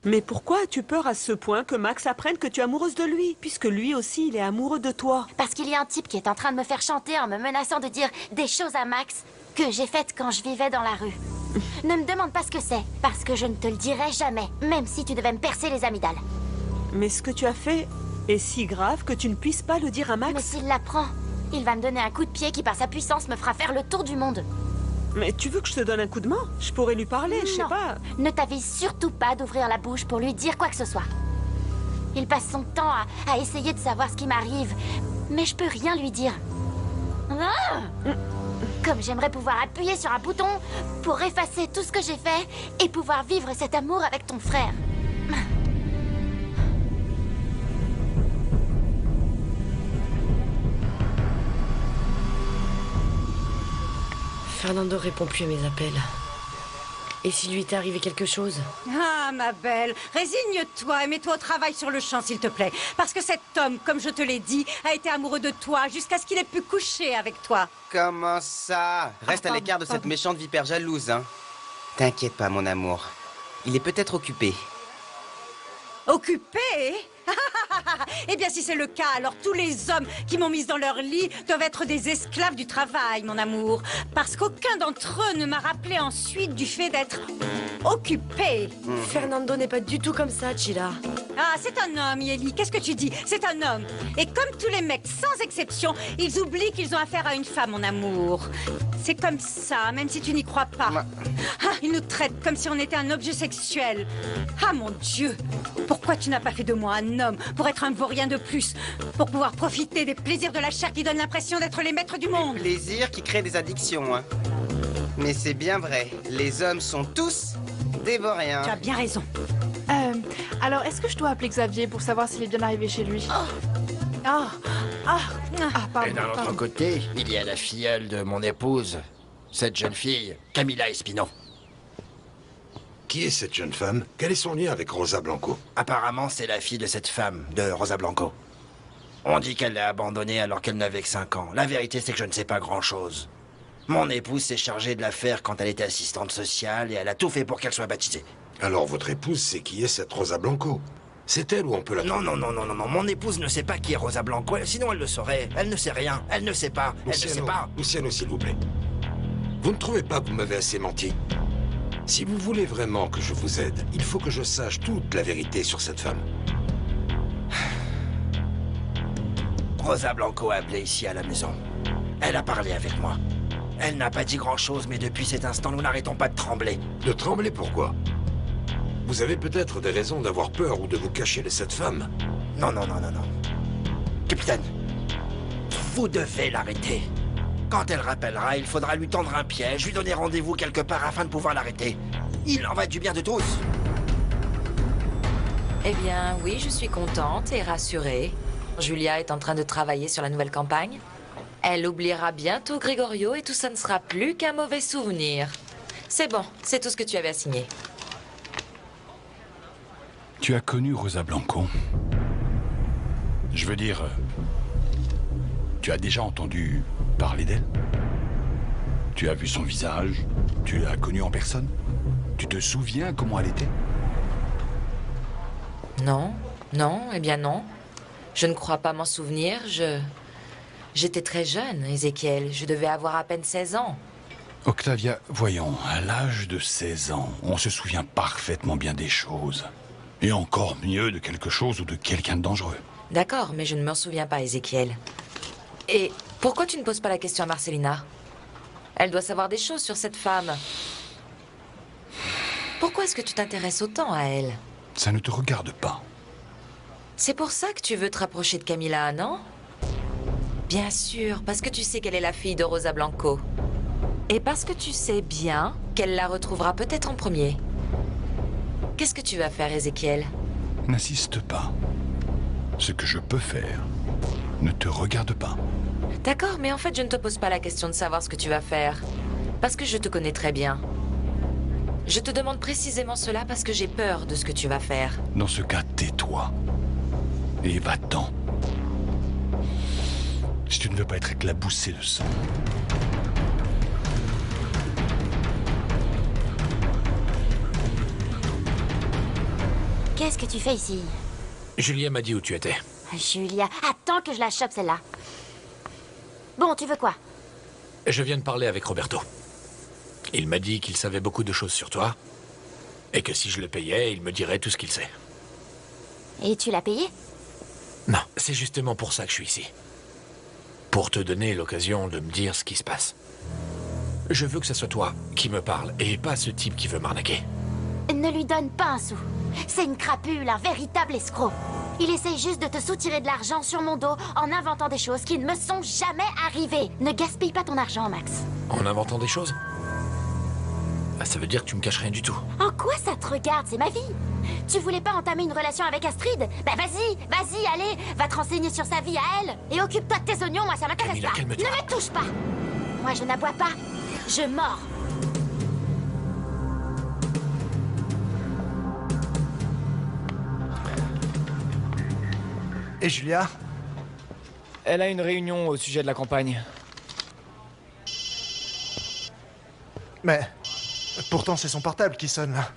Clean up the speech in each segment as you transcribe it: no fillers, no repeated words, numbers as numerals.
Mais pourquoi as-tu peur à ce point que Max apprenne que tu es amoureuse de lui, puisque lui aussi, il est amoureux de toi? Parce qu'il y a un type qui est en train de me faire chanter en me menaçant de dire des choses à Max que j'ai faites quand je vivais dans la rue. Ne me demande pas ce que c'est, parce que je ne te le dirai jamais, même si tu devais me percer les amygdales. Mais ce que tu as fait est si grave que tu ne puisses pas le dire à Max? Mais s'il l'apprend, il va me donner un coup de pied qui, par sa puissance, me fera faire le tour du monde. Mais tu veux que je te donne un coup de main? Je pourrais lui parler, je sais Non. pas. Ne t'avise surtout pas d'ouvrir la bouche pour lui dire quoi que ce soit. Il passe son temps à essayer de savoir ce qui m'arrive, mais je peux rien lui dire. Ah! Comme j'aimerais pouvoir appuyer sur un bouton pour effacer tout ce que j'ai fait et pouvoir vivre cet amour avec ton frère. Fernando répond plus à mes appels. Et s'il lui était arrivé quelque chose? Ah, ma belle, résigne-toi et mets-toi au travail sur le champ, s'il te plaît. Parce que cet homme, comme je te l'ai dit, a été amoureux de toi jusqu'à ce qu'il ait pu coucher avec toi. Comment ça? Reste à l'écart de cette méchante vipère jalouse, hein. T'inquiète pas, mon amour. Il est peut-être occupé. Occupé? Eh bien, si c'est le cas, alors tous les hommes qui m'ont mise dans leur lit doivent être des esclaves du travail, mon amour. Parce qu'aucun d'entre eux ne m'a rappelé ensuite du fait d'être occupé. Fernando n'est pas du tout comme ça, Chila. Ah, c'est un homme, Yeli. Qu'est-ce que tu dis? C'est un homme. Et comme tous les mecs, sans exception, ils oublient qu'ils ont affaire à une femme, mon amour. C'est comme ça, même si tu n'y crois pas. Ah, ils nous traitent comme si on était un objet sexuel. Ah, mon Dieu! Pourquoi tu n'as pas fait de moi un homme pour être un vaurien de plus? Pour pouvoir profiter des plaisirs de la chair qui donnent l'impression d'être les maîtres du monde? Plaisir qui crée des addictions, hein. Mais c'est bien vrai, les hommes sont tous des vauriens. Tu as bien raison. Alors, est-ce que je dois appeler Xavier pour savoir s'il est bien arrivé chez lui? Pardon. Et d'un autre pardon. côté, il y a la filleule de mon épouse, cette jeune fille, Camila Espino. Qui est cette jeune femme? Quel est son lien avec Rosa Blanco? Apparemment, c'est la fille de cette femme, de Rosa Blanco. On dit qu'elle l'a abandonnée alors qu'elle n'avait que 5 ans. La vérité, c'est que je ne sais pas grand-chose. Mon épouse s'est chargée de l'affaire quand elle était assistante sociale et elle a tout fait pour qu'elle soit baptisée. Alors votre épouse sait qui est cette Rosa Blanco? C'est elle ou on peut la... Non, mon épouse ne sait pas qui est Rosa Blanco, sinon elle le saurait. Elle ne sait rien, elle ne sait pas, elle ne sait pas. Luciano, s'il vous plaît. Vous ne trouvez pas que vous m'avez assez menti? Si vous voulez vraiment que je vous aide, il faut que je sache toute la vérité sur cette femme. Rosa Blanco a appelé ici à la maison. Elle a parlé avec moi. Elle n'a pas dit grand-chose, mais depuis cet instant, nous n'arrêtons pas de trembler. De trembler pourquoi? Vous avez peut-être des raisons d'avoir peur ou de vous cacher de cette femme. Non. Capitaine, vous devez l'arrêter. Quand elle rappellera, il faudra lui tendre un piège, lui donner rendez-vous quelque part afin de pouvoir l'arrêter. Il en va du bien de tous. Eh bien, oui, je suis contente et rassurée. Julia est en train de travailler sur la nouvelle campagne. Elle oubliera bientôt Gregorio et tout ça ne sera plus qu'un mauvais souvenir. C'est bon, c'est tout ce que tu avais à signer. Tu as connu Rosa Blanco. Je veux dire, tu as déjà entendu parler d'elle? Tu as vu son visage? Tu l'as connue en personne? Tu te souviens comment elle était? Non, eh bien non. Je ne crois pas m'en souvenir, J'étais très jeune, Ézéchiel. Je devais avoir à peine 16 ans. Octavia, voyons, à l'âge de 16 ans, on se souvient parfaitement bien des choses. Et encore mieux de quelque chose ou de quelqu'un de dangereux. D'accord, mais je ne m'en souviens pas, Ézéchiel. Et pourquoi tu ne poses pas la question à Marcelina? Elle doit savoir des choses sur cette femme. Pourquoi est-ce que tu t'intéresses autant à elle? Ça ne te regarde pas. C'est pour ça que tu veux te rapprocher de Camila, non? Bien sûr, parce que tu sais qu'elle est la fille de Rosa Blanco. Et parce que tu sais bien qu'elle la retrouvera peut-être en premier. Qu'est-ce que tu vas faire, Ézéchiel? N'insiste pas. Ce que je peux faire ne te regarde pas. D'accord, mais en fait, je ne te pose pas la question de savoir ce que tu vas faire. Parce que je te connais très bien. Je te demande précisément cela parce que j'ai peur de ce que tu vas faire. Dans ce cas, tais-toi. Et va-t'en. Si tu ne veux pas être éclaboussé de sang. Qu'est-ce que tu fais ici? Julia m'a dit où tu étais. Julia, attends que je la chope celle-là. Bon, tu veux quoi? Je viens de parler avec Roberto. Il m'a dit qu'il savait beaucoup de choses sur toi. Et que si je le payais, il me dirait tout ce qu'il sait. Et tu l'as payé? Non, c'est justement pour ça que je suis ici. Pour te donner l'occasion de me dire ce qui se passe. Je veux que ce soit toi qui me parle, et pas ce type qui veut m'arnaquer. Ne lui donne pas un sou. C'est une crapule, un véritable escroc. Il essaye juste de te soutirer de l'argent sur mon dos en inventant des choses qui ne me sont jamais arrivées. Ne gaspille pas ton argent, Max. En inventant des choses? Ah, ça veut dire que tu me caches rien du tout. En quoi ça te regarde? C'est ma vie. Tu voulais pas entamer une relation avec Astrid? Bah vas-y, allez, va te renseigner sur sa vie à elle. Et occupe-toi de tes oignons, moi ça m'intéresse Camilla, pas. calme-toi. Ne me touche pas. Moi je n'aboie pas, je mords. Et Julia? Elle a une réunion au sujet de la campagne. Mais pourtant c'est son portable qui sonne là.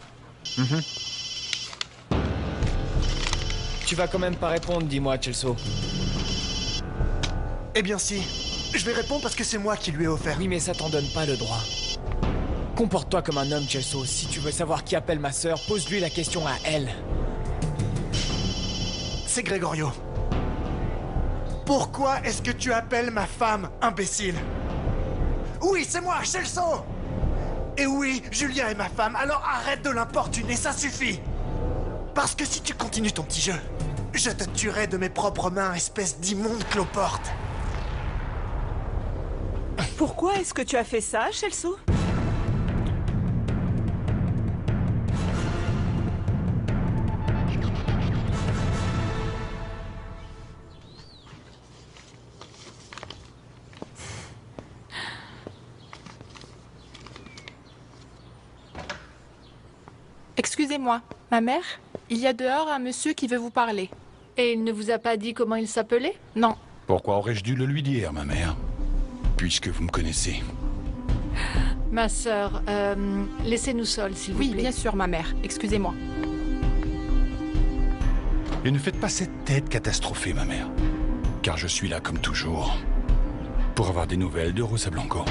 Tu vas quand même pas répondre, dis-moi, Celso. Eh bien si. Je vais répondre parce que c'est moi qui lui ai offert. Oui, mais ça t'en donne pas le droit. Comporte-toi comme un homme, Celso. Si tu veux savoir qui appelle ma sœur, pose-lui la question à elle. C'est Gregorio. Pourquoi est-ce que tu appelles ma femme imbécile? Oui, c'est moi, Celso. Et oui, Julia est ma femme, alors arrête de l'importuner, ça suffit. Parce que si tu continues ton petit jeu, je te tuerai de mes propres mains, espèce d'immonde cloporte. Pourquoi est-ce que tu as fait ça, Celso? Excusez-moi, ma mère, il y a dehors un monsieur qui veut vous parler. Et il ne vous a pas dit comment il s'appelait? Non. Pourquoi aurais-je dû le lui dire, ma mère? Puisque vous me connaissez. Ma sœur, laissez-nous seuls, s'il vous plaît. Oui, bien sûr, ma mère. Excusez-moi. Et ne faites pas cette tête catastrophée, ma mère. Car je suis là, comme toujours, pour avoir des nouvelles de Rosa Blanco.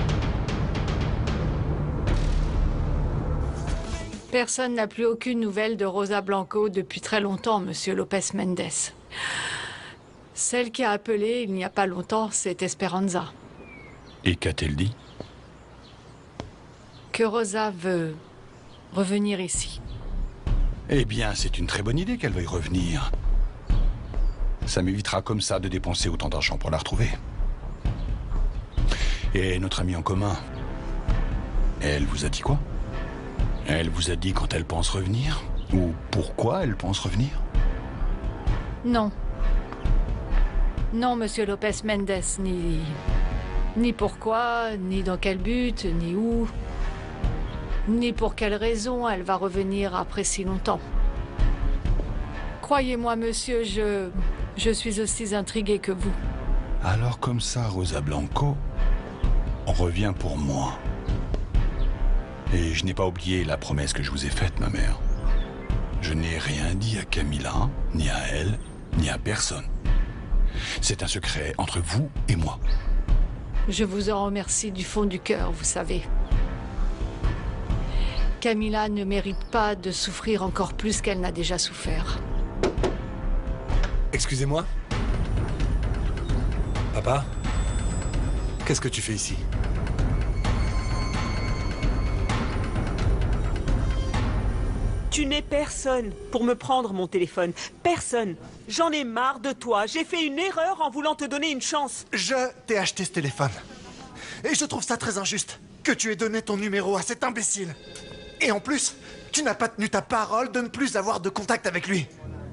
Personne n'a plus aucune nouvelle de Rosa Blanco depuis très longtemps, monsieur Lopez Mendes. Celle qui a appelé il n'y a pas longtemps, c'est Esperanza. Et qu'a-t-elle dit? Que Rosa veut revenir ici. Eh bien, c'est une très bonne idée qu'elle veuille revenir. Ça m'évitera comme ça de dépenser autant d'argent pour la retrouver. Et notre amie en commun, elle vous a dit quoi? Elle vous a dit quand elle pense revenir? Ou pourquoi elle pense revenir? Non. Non, monsieur Lopez Mendes, ni pourquoi, ni dans quel but, ni où, ni pour quelle raison elle va revenir après si longtemps. Croyez-moi, monsieur, je suis aussi intriguée que vous. Alors comme ça, Rosa Blanco, on revient pour moi. Et je n'ai pas oublié la promesse que je vous ai faite, ma mère. Je n'ai rien dit à Camilla, ni à elle, ni à personne. C'est un secret entre vous et moi. Je vous en remercie du fond du cœur, vous savez. Camilla ne mérite pas de souffrir encore plus qu'elle n'a déjà souffert. Excusez-moi? Papa? Qu'est-ce que tu fais ici? Tu n'es personne pour me prendre mon téléphone. Personne. J'en ai marre de toi. J'ai fait une erreur en voulant te donner une chance. Je t'ai acheté ce téléphone. Et je trouve ça très injuste que tu aies donné ton numéro à cet imbécile. Et en plus, tu n'as pas tenu ta parole de ne plus avoir de contact avec lui.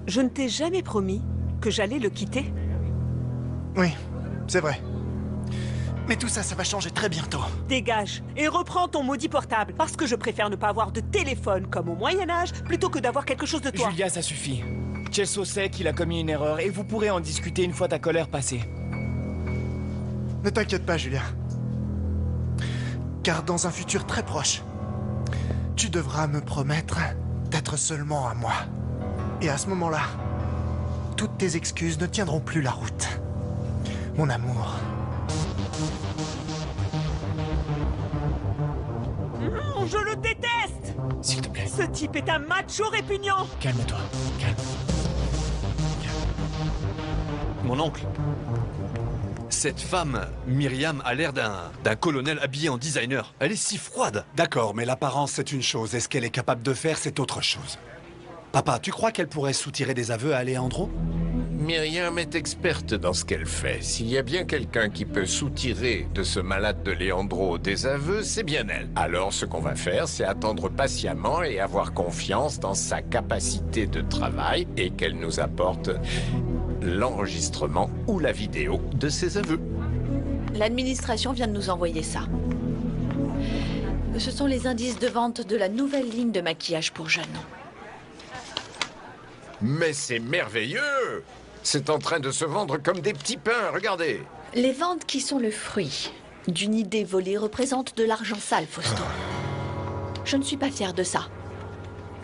Je ne t'ai jamais promis que j'allais le quitter. Oui, c'est vrai. Mais tout ça, ça va changer très bientôt. Dégage et reprends ton maudit portable. Parce que je préfère ne pas avoir de téléphone comme au Moyen-Âge plutôt que d'avoir quelque chose de toi. Julia, ça suffit. Celso sait qu'il a commis une erreur et vous pourrez en discuter une fois ta colère passée. Ne t'inquiète pas, Julia. Car dans un futur très proche, tu devras me promettre d'être seulement à moi. Et à ce moment-là, toutes tes excuses ne tiendront plus la route. Mon amour. Je le déteste! S'il te plaît. Ce type est un macho répugnant! Calme-toi. Calme. Mon oncle. Cette femme, Myriam, a l'air d'un colonel habillé en designer. Elle est si froide. D'accord, mais l'apparence, c'est une chose. Et ce qu'elle est capable de faire, c'est autre chose. Papa, tu crois qu'elle pourrait soutirer des aveux à Alejandro? Myriam est experte dans ce qu'elle fait. S'il y a bien quelqu'un qui peut soutirer de ce malade de Leandro des aveux, c'est bien elle. Alors ce qu'on va faire, c'est attendre patiemment et avoir confiance dans sa capacité de travail et qu'elle nous apporte l'enregistrement ou la vidéo de ses aveux. L'administration vient de nous envoyer ça. Ce sont les indices de vente de la nouvelle ligne de maquillage pour jeunes. Mais c'est merveilleux! C'est en train de se vendre comme des petits pains, regardez! Les ventes qui sont le fruit d'une idée volée représentent de l'argent sale, Fausto. Je ne suis pas fière de ça.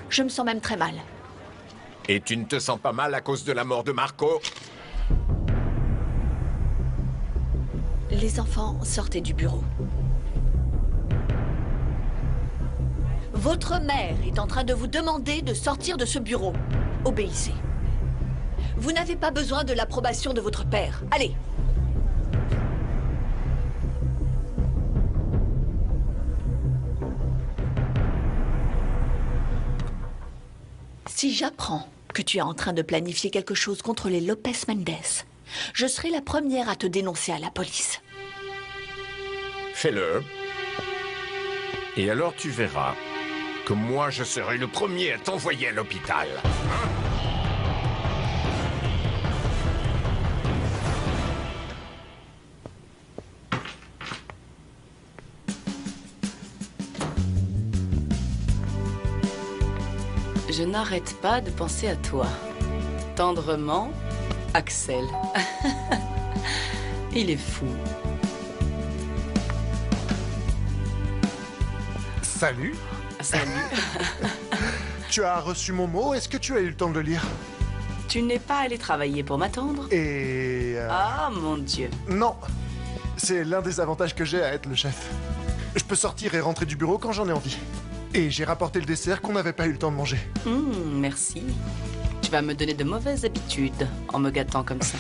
Je me sens même très mal. Et tu ne te sens pas mal à cause de la mort de Marco? Les enfants sortaient du bureau. Votre mère est en train de vous demander de sortir de ce bureau. Obéissez. Vous n'avez pas besoin de l'approbation de votre père. Allez! Si j'apprends que tu es en train de planifier quelque chose contre les Lopez Mendes, je serai la première à te dénoncer à la police. Fais-le. Et alors tu verras que moi je serai le premier à t'envoyer à l'hôpital. Je n'arrête pas de penser à toi. Tendrement, Axel. Il est fou. Salut. Salut. Tu as reçu mon mot, est-ce que tu as eu le temps de le lire? Tu n'es pas allé travailler pour m'attendre? Et... Ah, mon Dieu. Non. C'est l'un des avantages que j'ai à être le chef. Je peux sortir et rentrer du bureau quand j'en ai envie. Et j'ai rapporté le dessert qu'on n'avait pas eu le temps de manger. Merci. Tu vas me donner de mauvaises habitudes en me gâtant comme ça.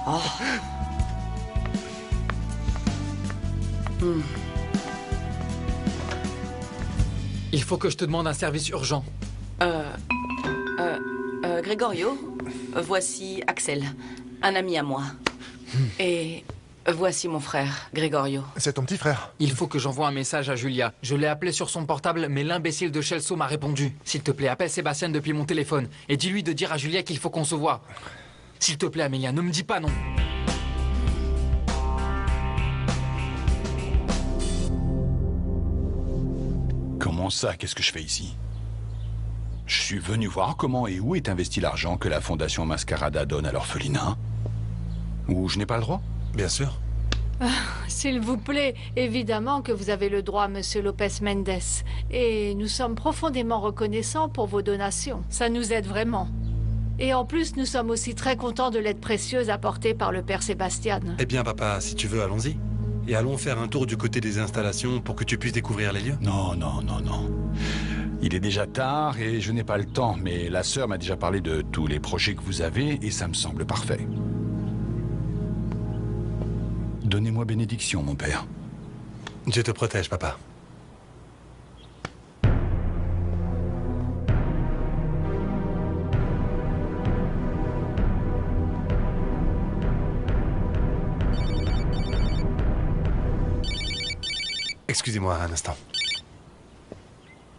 Oh. Il faut que je te demande un service urgent. Gregorio, voici Axel, un ami à moi. Et voici mon frère, Gregorio. C'est ton petit frère. Il faut que j'envoie un message à Julia. Je l'ai appelé sur son portable, mais l'imbécile de Celso m'a répondu. S'il te plaît, appelle Sébastien depuis mon téléphone et dis-lui de dire à Julia qu'il faut qu'on se voit. S'il te plaît, Amélia, ne me dis pas non. Comment ça? Qu'est-ce que je fais ici? Je suis venu voir comment et où est investi l'argent que la Fondation Mascarada donne à l'orphelinat. Ou je n'ai pas le droit? Bien sûr. S'il vous plaît, évidemment que vous avez le droit, monsieur Lopez Mendes. Et nous sommes profondément reconnaissants pour vos donations. Ça nous aide vraiment. Et en plus, nous sommes aussi très contents de l'aide précieuse apportée par le père Sébastien. Eh bien, papa, si tu veux, allons-y. Et allons faire un tour du côté des installations pour que tu puisses découvrir les lieux. Non, non, non, non. Il est déjà tard et je n'ai pas le temps, mais la sœur m'a déjà parlé de tous les projets que vous avez et ça me semble parfait. Donnez-moi bénédiction, mon père. Dieu te protège, papa. Excusez-moi un instant.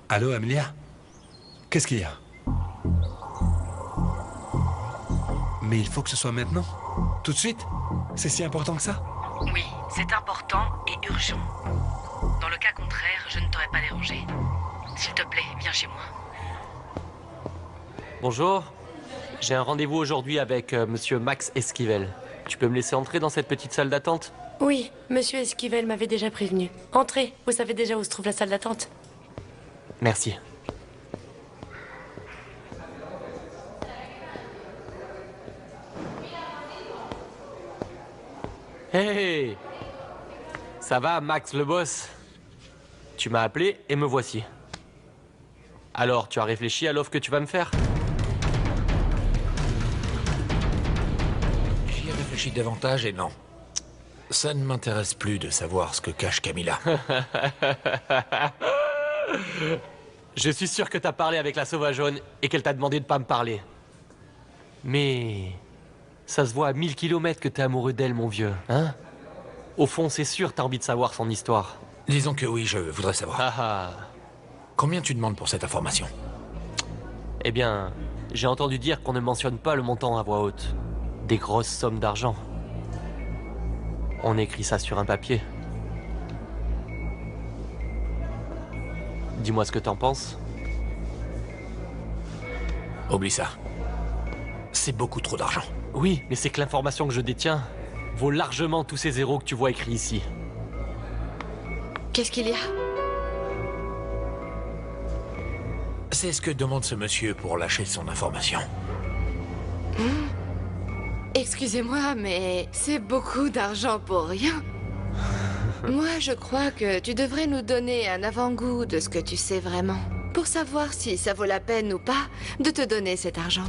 Allô, Amelia? Qu'est-ce qu'il y a? Mais il faut que ce soit maintenant. Tout de suite? C'est si important que ça? Oui, c'est important et urgent. Dans le cas contraire, je ne t'aurais pas dérangé. S'il te plaît, viens chez moi. Bonjour. J'ai un rendez-vous aujourd'hui avec monsieur Max Esquivel. Tu peux me laisser entrer dans cette petite salle d'attente? Oui, monsieur Esquivel m'avait déjà prévenu. Entrez, vous savez déjà où se trouve la salle d'attente. Merci. Hey! Ça va, Max le boss? Tu m'as appelé et me voici. Alors, tu as réfléchi à l'offre que tu vas me faire? J'y ai réfléchi davantage et non. Ça ne m'intéresse plus de savoir ce que cache Camilla. Je suis sûr que t'as parlé avec la sauvageonne et qu'elle t'a demandé de pas me parler. Mais... ça se voit à 1000 kilomètres que t'es amoureux d'elle, mon vieux, hein? Au fond, c'est sûr, t'as envie de savoir son histoire. Disons que oui, je voudrais savoir. Ah ah. Combien tu demandes pour cette information? Eh bien, j'ai entendu dire qu'on ne mentionne pas le montant à voix haute. Des grosses sommes d'argent. On écrit ça sur un papier. Dis-moi ce que t'en penses. Oublie ça. C'est beaucoup trop d'argent. Oui, mais c'est que l'information que je détiens vaut largement tous ces zéros que tu vois écrits ici. Qu'est-ce qu'il y a? C'est ce que demande ce monsieur pour lâcher son information. Excusez-moi, mais c'est beaucoup d'argent pour rien. Moi, je crois que tu devrais nous donner un avant-goût de ce que tu sais vraiment, pour savoir si ça vaut la peine ou pas de te donner cet argent.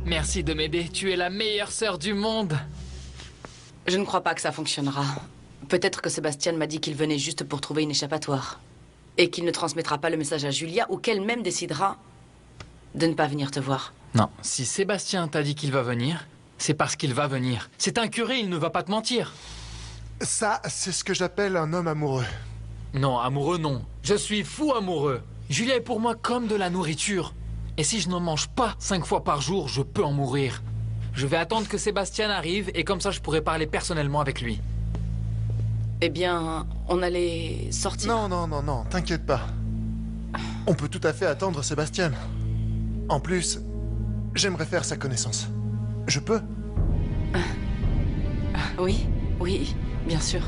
Merci de m'aider, tu es la meilleure sœur du monde. Je ne crois pas que ça fonctionnera. Peut-être que Sébastien m'a dit qu'il venait juste pour trouver une échappatoire. Et qu'il ne transmettra pas le message à Julia ou qu'elle-même décidera de ne pas venir te voir. Non, si Sébastien t'a dit qu'il va venir, c'est parce qu'il va venir. C'est un curé, il ne va pas te mentir. Ça, c'est ce que j'appelle un homme amoureux. Non, amoureux, non. Je suis fou amoureux. Julia est pour moi comme de la nourriture. Et si je n'en mange pas 5 fois par jour, je peux en mourir. Je vais attendre que Sébastien arrive et comme ça je pourrai parler personnellement avec lui. Eh bien, on allait sortir. Non, t'inquiète pas. On peut tout à fait attendre Sébastien. En plus, j'aimerais faire sa connaissance. Je peux? Oui, bien sûr.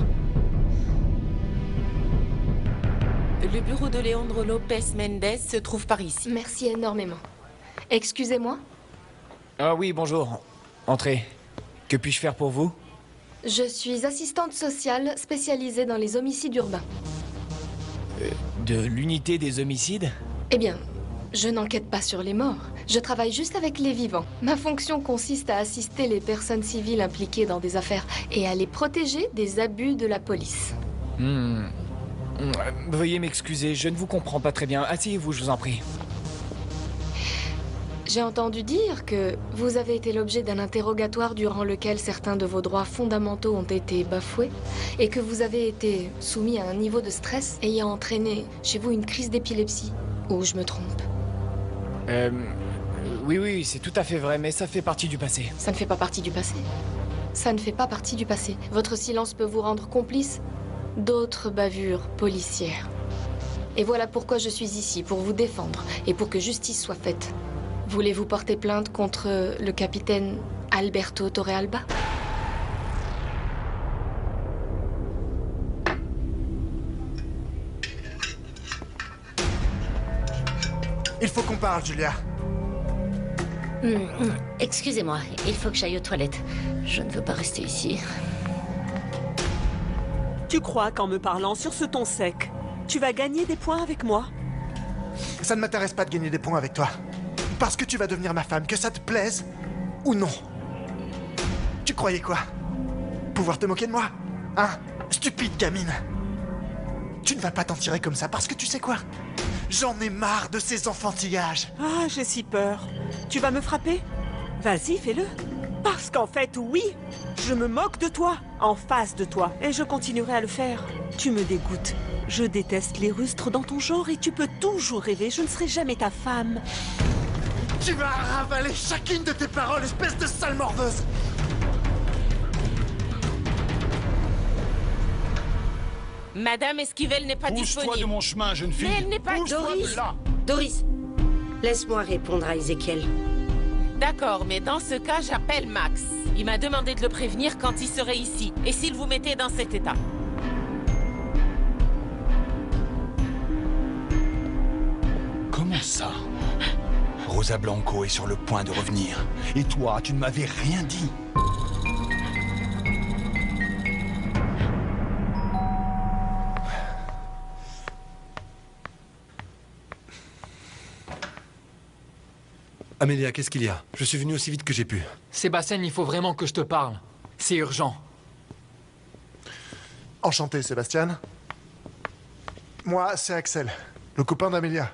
Le bureau de Leandro Lopez Mendez se trouve par ici. Merci énormément. Excusez-moi, Ah oui, bonjour. Entrez. Que puis-je faire pour vous? je suis assistante sociale spécialisée dans les homicides urbains. De l'unité des homicides? Eh bien, je n'enquête pas sur les morts. Je travaille juste avec les vivants. Ma fonction consiste à assister les personnes civiles impliquées dans des affaires et à les protéger des abus de la police. Veuillez m'excuser, je ne vous comprends pas très bien. Asseyez-vous, je vous en prie. J'ai entendu dire que vous avez été l'objet d'un interrogatoire durant lequel certains de vos droits fondamentaux ont été bafoués et que vous avez été soumis à un niveau de stress ayant entraîné chez vous une crise d'épilepsie. Ou je me trompe? Oui, c'est tout à fait vrai, mais ça fait partie du passé. Ça ne fait pas partie du passé. Ça ne fait pas partie du passé. Votre silence peut vous rendre complice d'autres bavures policières. Et voilà pourquoi je suis ici, pour vous défendre et pour que justice soit faite. Voulez-vous porter plainte contre le capitaine Alberto Torrealba? Il faut qu'on parle, Julia. Excusez-moi, il faut que j'aille aux toilettes. Je ne veux pas rester ici. Tu crois qu'en me parlant sur ce ton sec, tu vas gagner des points avec moi? Ça ne m'intéresse pas de gagner des points avec toi. Parce que tu vas devenir ma femme, que ça te plaise ou non. Tu croyais quoi? Pouvoir te moquer de moi? Hein? Stupide gamine. Tu ne vas pas t'en tirer comme ça parce que tu sais quoi? J'en ai marre de ces enfantillages. Ah, j'ai si peur. Tu vas me frapper? Vas-y, fais-le. Parce qu'en fait, oui, je me moque de toi, en face de toi, et je continuerai à le faire. Tu me dégoûtes. Je déteste les rustres dans ton genre et tu peux toujours rêver, je ne serai jamais ta femme. Tu vas ravaler chacune de tes paroles, espèce de sale morveuse! Madame Esquivel n'est pas disponible. Pousse-toi de mon chemin, jeune fille. Mais elle n'est pas... Pousse-toi de là. Doris, laisse-moi répondre à Ezekiel. D'accord, mais dans ce cas, j'appelle Max. Il m'a demandé de le prévenir quand il serait ici. Et s'il vous mettait dans cet état? Comment ça? Rosa Blanco est sur le point de revenir. Et toi, tu ne m'avais rien dit. Amélia, qu'est-ce qu'il y a? Je suis venu aussi vite que j'ai pu. Sébastien, il faut vraiment que je te parle. C'est urgent. Enchanté, Sébastien. Moi, c'est Axel, le copain d'Amélia.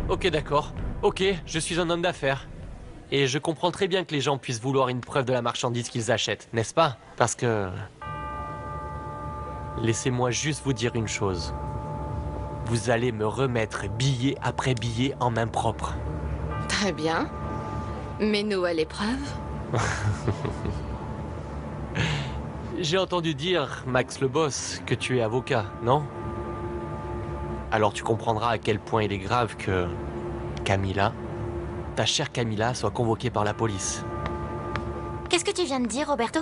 Ok, d'accord. Ok, je suis un homme d'affaires. Et je comprends très bien que les gens puissent vouloir une preuve de la marchandise qu'ils achètent, n'est-ce pas? Parce que... Laissez-moi juste vous dire une chose. Vous allez me remettre billet après billet en main propre. Très bien. Mets-nous à l'épreuve. J'ai entendu dire, Max le boss, que tu es avocat, non? Alors tu comprendras à quel point il est grave que... Camilla, ta chère Camilla, soit convoquée par la police. Qu'est-ce que tu viens de dire, Roberto?